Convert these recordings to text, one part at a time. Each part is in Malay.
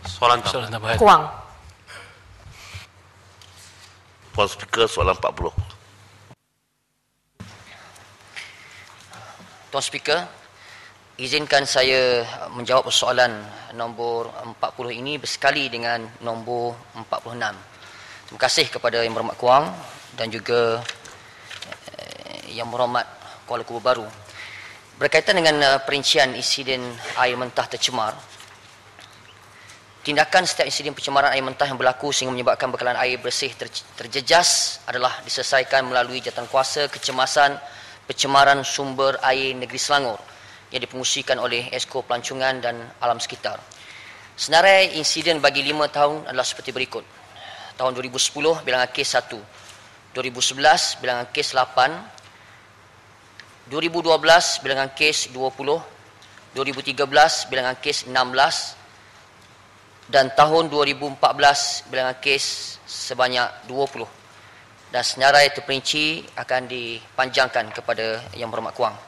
Soalan tambahan. Kuang. Puan Speaker, soalan 40. Tuan Speaker, izinkan saya menjawab soalan nombor 40 ini bersekali dengan nombor 46. Terima kasih kepada Yang Berhormat Kuang dan juga Yang Berhormat Kuala Kubu Baru. Berkaitan dengan perincian insiden air mentah tercemar, tindakan setiap insiden pencemaran air mentah yang berlaku sehingga menyebabkan bekalan air bersih terjejas adalah diselesaikan melalui jawatankuasa kecemasan pencemaran sumber air negeri Selangor yang dipengusikan oleh Esko Pelancongan dan Alam Sekitar. Senarai insiden bagi 5 tahun adalah seperti berikut. Tahun 2010 bilangan kes 1, 2011 bilangan kes 8, 2012 bilangan kes 20, 2013 bilangan kes 16 dan tahun 2014 bilangan kes sebanyak 20. Dan senarai terperinci akan dipanjangkan kepada Yang Berhormat Kuang.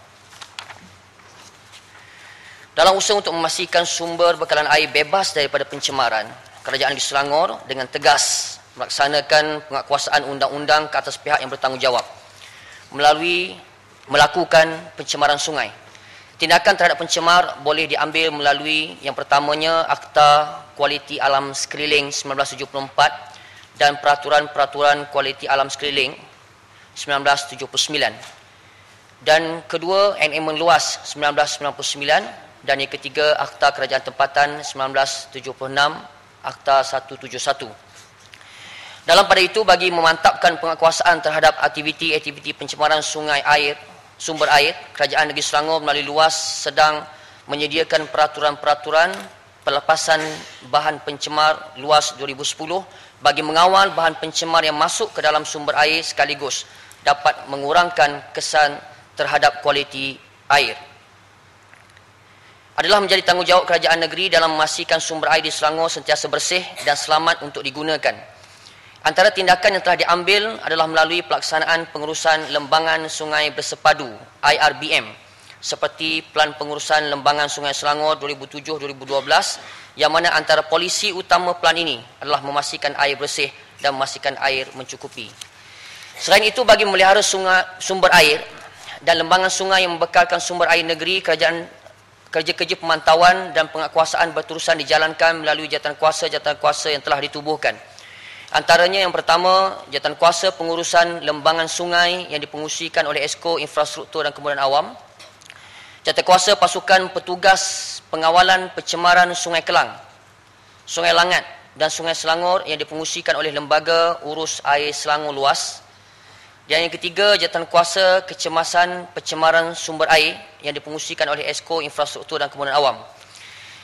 Dalam usaha untuk memastikan sumber bekalan air bebas daripada pencemaran, Kerajaan Negeri Selangor dengan tegas melaksanakan penguatkuasaan undang-undang ke atas pihak yang bertanggungjawab melalui melakukan pencemaran sungai. Tindakan terhadap pencemar boleh diambil melalui yang pertamanya Akta Kualiti Alam Sekeliling 1974 dan Peraturan-Peraturan Kualiti Alam Sekeliling 1979. Dan kedua Enactment Luas 1999 dan yang ketiga Akta Kerajaan Tempatan 1976, Akta 171. Dalam pada itu, bagi memantapkan penguatkuasaan terhadap aktiviti-aktiviti pencemaran sumber air, Kerajaan Negeri Selangor melalui luas sedang menyediakan peraturan-peraturan pelepasan bahan pencemar luas 2010 bagi mengawal bahan pencemar yang masuk ke dalam sumber air sekaligus dapat mengurangkan kesan terhadap kualiti air. Adalah menjadi tanggungjawab kerajaan negeri dalam memastikan sumber air di Selangor sentiasa bersih dan selamat untuk digunakan. Antara tindakan yang telah diambil adalah melalui pelaksanaan pengurusan lembangan sungai bersepadu IRBM seperti Pelan Pengurusan Lembangan Sungai Selangor 2007-2012 yang mana antara polisi utama pelan ini adalah memastikan air bersih dan memastikan air mencukupi. Selain itu, bagi memelihara sumber air dan lembangan sungai yang membekalkan sumber air negeri, kerja-kerja pemantauan dan penguatkuasaan berterusan dijalankan melalui jawatankuasa yang telah ditubuhkan. Antaranya yang pertama, jawatankuasa pengurusan lembangan sungai yang dipengusikan oleh Esko Infrastruktur dan Kemudahan Awam, jawatankuasa pasukan petugas pengawalan pencemaran Sungai Kelang, Sungai Langat dan Sungai Selangor yang dipengusikan oleh Lembaga Urus Air Selangor Luas, dan yang ketiga, jawatankuasa kecemasan pencemaran sumber air yang dipengusikan oleh Esko Infrastruktur dan Kemudahan Awam.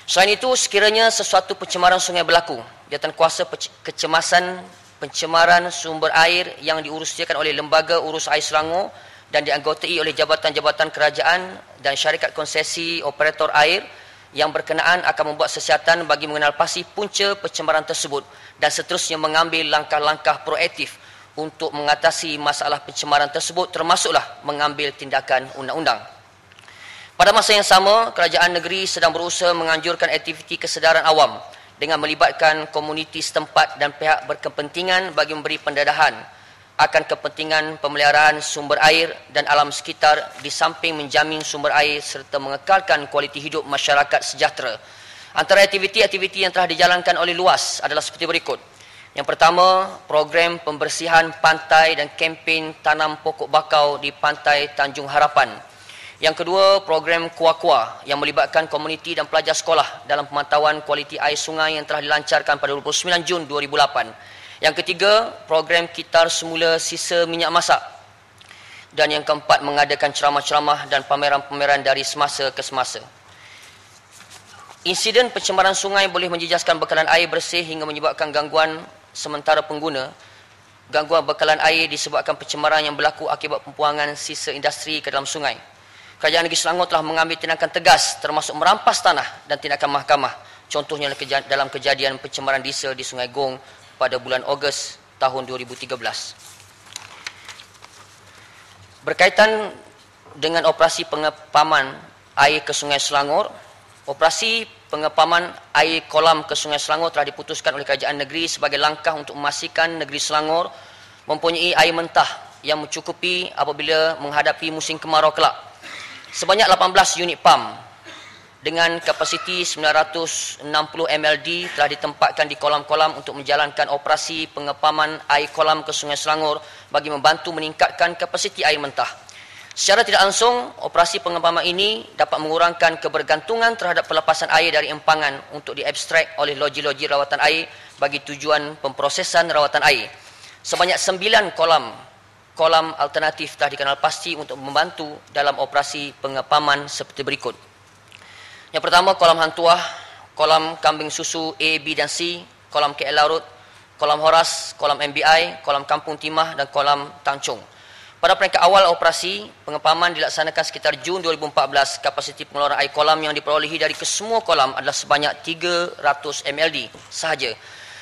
Selain itu, sekiranya sesuatu pencemaran sungai berlaku, jawatankuasa kecemasan pencemaran sumber air yang diuruskan oleh Lembaga Urus Air Selangor dan dianggotai oleh jabatan-jabatan kerajaan dan syarikat konsesi operator air yang berkenaan akan membuat siasatan bagi mengenal pasti punca pencemaran tersebut dan seterusnya mengambil langkah-langkah proaktif untuk mengatasi masalah pencemaran tersebut, termasuklah mengambil tindakan undang-undang. Pada masa yang sama, kerajaan negeri sedang berusaha menganjurkan aktiviti kesedaran awam dengan melibatkan komuniti setempat dan pihak berkepentingan bagi memberi pendadahan akan kepentingan pemeliharaan sumber air dan alam sekitar di samping menjamin sumber air serta mengekalkan kualiti hidup masyarakat sejahtera. Antara aktiviti-aktiviti yang telah dijalankan oleh luas adalah seperti berikut. Yang pertama, program pembersihan pantai dan kempen tanam pokok bakau di Pantai Tanjung Harapan. Yang kedua, program Kuah-Kuah yang melibatkan komuniti dan pelajar sekolah dalam pemantauan kualiti air sungai yang telah dilancarkan pada 29 Jun 2008. Yang ketiga, program Kitar Semula Sisa Minyak Masak. Dan yang keempat, mengadakan ceramah-ceramah dan pameran-pameran dari semasa ke semasa. Insiden pencemaran sungai boleh menjejaskan bekalan air bersih hingga menyebabkan gangguan sementara pengguna. Gangguan bekalan air disebabkan pencemaran yang berlaku akibat pembuangan sisa industri ke dalam sungai. Kerajaan Negeri Selangor telah mengambil tindakan tegas termasuk merampas tanah dan tindakan mahkamah. Contohnya dalam kejadian pencemaran diesel di Sungai Gong pada bulan Ogos tahun 2013. Berkaitan dengan operasi pengepaman air ke Sungai Selangor, operasi pengepaman air kolam ke Sungai Selangor telah diputuskan oleh Kerajaan Negeri sebagai langkah untuk memastikan negeri Selangor mempunyai air mentah yang mencukupi apabila menghadapi musim kemarau kelak. Sebanyak 18 unit pam dengan kapasiti 960 mld telah ditempatkan di kolam-kolam untuk menjalankan operasi pengepaman air kolam ke Sungai Selangor bagi membantu meningkatkan kapasiti air mentah. Secara tidak langsung, operasi pengepaman ini dapat mengurangkan kebergantungan terhadap pelepasan air dari empangan untuk diabstrak oleh loji-loji rawatan air bagi tujuan pemprosesan rawatan air. Sebanyak 9 kolam alternatif telah dikenal pasti untuk membantu dalam operasi pengepaman seperti berikut. Yang pertama, kolam Hantuah, kolam Kambing Susu A, B dan C, kolam KL Larut, kolam Horas, kolam MBI, kolam Kampung Timah dan kolam Tangchong. Pada peringkat awal operasi, pengepaman dilaksanakan sekitar Jun 2014. Kapasiti pengeluaran air kolam yang diperolehi dari kesemua kolam adalah sebanyak 300 mld sahaja.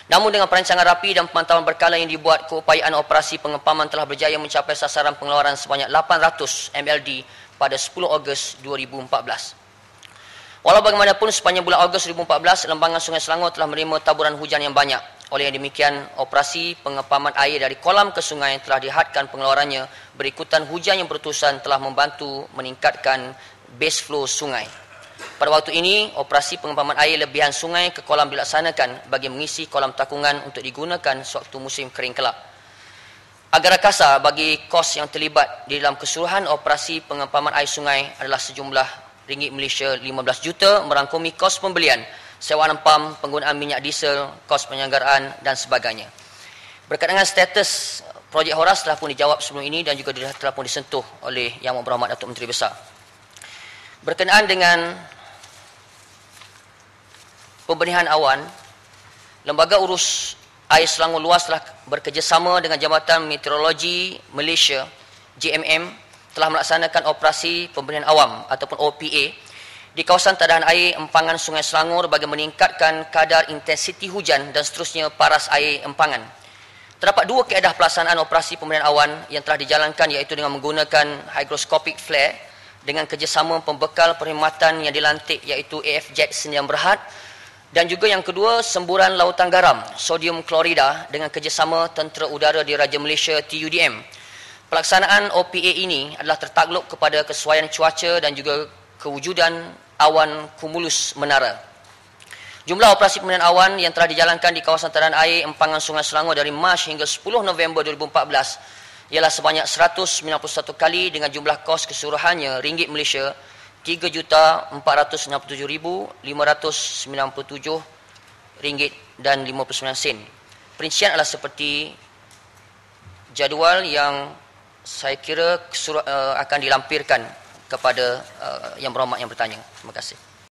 Namun dengan perancangan rapi dan pemantauan berkala yang dibuat, keupayaan operasi pengepaman telah berjaya mencapai sasaran pengeluaran sebanyak 800 mld pada 10 Ogos 2014. Walau bagaimanapun, sepanjang bulan Ogos 2014, lembangan Sungai Selangor telah menerima taburan hujan yang banyak. Oleh yang demikian, operasi pengepaman air dari kolam ke sungai telah dihadkan pengeluarannya berikutan hujan yang berterusan telah membantu meningkatkan base flow sungai. Pada waktu ini, operasi pengepaman air lebihan sungai ke kolam dilaksanakan bagi mengisi kolam takungan untuk digunakan sewaktu musim kering kelak. Agara kasar bagi kos yang terlibat di dalam keseluruhan operasi pengepaman air sungai adalah sejumlah ringgit Malaysia 15 juta, merangkumi kos pembelian, sewaan pam, penggunaan minyak diesel, kos penyelenggaraan dan sebagainya. Berkaitan dengan status projek Horas telah pun dijawab sebelum ini dan juga telah pun disentuh oleh Yang Berhormat Datuk Menteri Besar. Berkenaan dengan pembenihan awan, Lembaga Urus Air Selangor Luas telah bekerjasama dengan Jabatan Meteorologi Malaysia JMM telah melaksanakan operasi pembenihan awam ataupun OPA di kawasan tadahan air empangan Sungai Selangor bagi meningkatkan kadar intensiti hujan dan seterusnya paras air empangan. Terdapat dua kaedah pelaksanaan operasi pembenihan awan yang telah dijalankan, iaitu dengan menggunakan hygroscopic flare dengan kerjasama pembekal perkhidmatan yang dilantik iaitu AF-JET Sdn Bhd, dan juga yang kedua, semburan lautan garam sodium klorida dengan kerjasama Tentera Udara Diraja Malaysia TUDM. Pelaksanaan OPA ini adalah tertakluk kepada kesesuaian cuaca dan juga kewujudan awan kumulus menara. Jumlah operasi pembenihan awan yang telah dijalankan di kawasan tadahan air empangan Sungai Selangor dari Mac hingga 10 November 2014 ialah sebanyak 191 kali dengan jumlah kos keseluruhannya ringgit Malaysia 3,467,597 ringgit dan 59 sen. Perincian adalah seperti jadual yang saya kira akan dilampirkan kepada Yang Berhormat yang bertanya. Terima kasih.